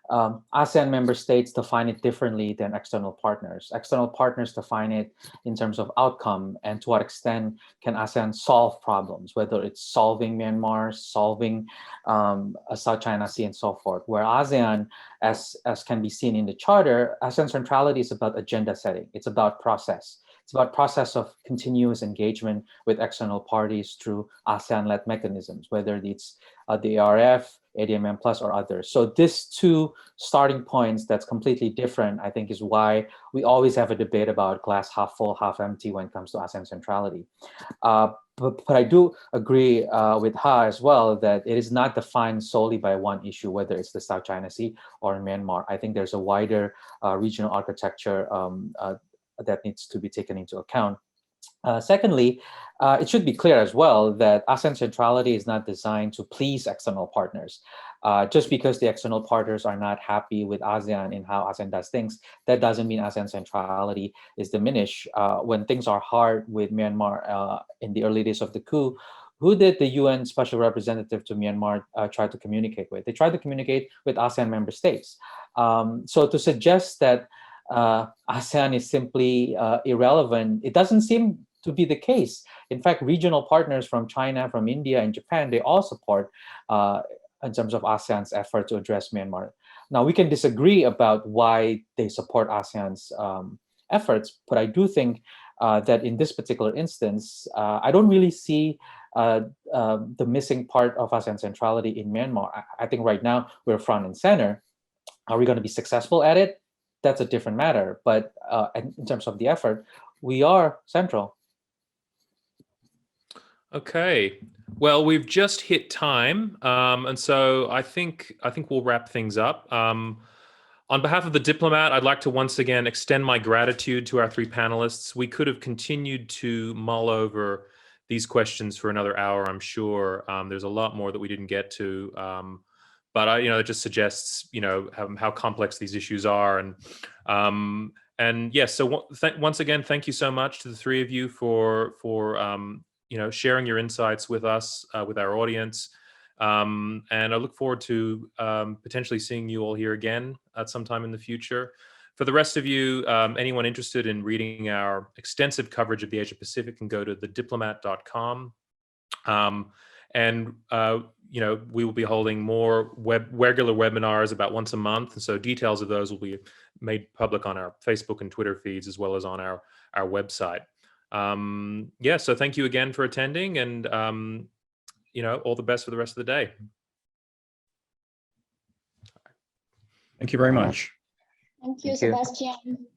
ASEAN member states define it differently than external partners. External partners define it in terms of outcome and to what extent can ASEAN solve problems, whether it's solving Myanmar, solving South China Sea and so forth. Where ASEAN, as can be seen in the charter, ASEAN centrality is about agenda setting. It's about process. It's about process of continuous engagement with external parties through ASEAN-led mechanisms, whether it's the ARF, ADMM Plus, or others. So these two starting points that's completely different, I think, is why we always have a debate about glass half full, half empty when it comes to ASEAN centrality. But I do agree with Ha as well that it is not defined solely by one issue, whether it's the South China Sea or Myanmar. I think there's a wider regional architecture that needs to be taken into account. Secondly, it should be clear as well that ASEAN centrality is not designed to please external partners. Just because the external partners are not happy with ASEAN in how ASEAN does things, that doesn't mean ASEAN centrality is diminished. When things are hard with Myanmar in the early days of the coup, who did the UN Special Representative to Myanmar try to communicate with? They tried to communicate with ASEAN member states. So to suggest that ASEAN is simply irrelevant, it doesn't seem to be the case. In fact, regional partners from China, from India, and Japan, they all support in terms of ASEAN's effort to address Myanmar. Now, we can disagree about why they support ASEAN's efforts, but I do think that in this particular instance, I don't really see the missing part of ASEAN centrality in Myanmar. I think right now we're front and center. Are we going to be successful at it? That's a different matter. But in terms of the effort, we are central. Okay. Well, we've just hit time, and so I think we'll wrap things up. On behalf of the Diplomat, I'd like to once again extend my gratitude to our three panelists. We could have continued to mull over these questions for another hour, I'm sure. There's a lot more that we didn't get to. But it just suggests, how complex these issues are, and yes. So once again, thank you so much to the three of you for sharing your insights with us, with our audience, and I look forward to potentially seeing you all here again at some time in the future. For the rest of you, anyone interested in reading our extensive coverage of the Asia Pacific can go to thediplomat.com. And we will be holding more regular webinars about once a month, and so details of those will be made public on our Facebook and Twitter feeds as well as on our website. So thank you again for attending, and all the best for the rest of the day. Thank you very much. Thank you, Sebastian.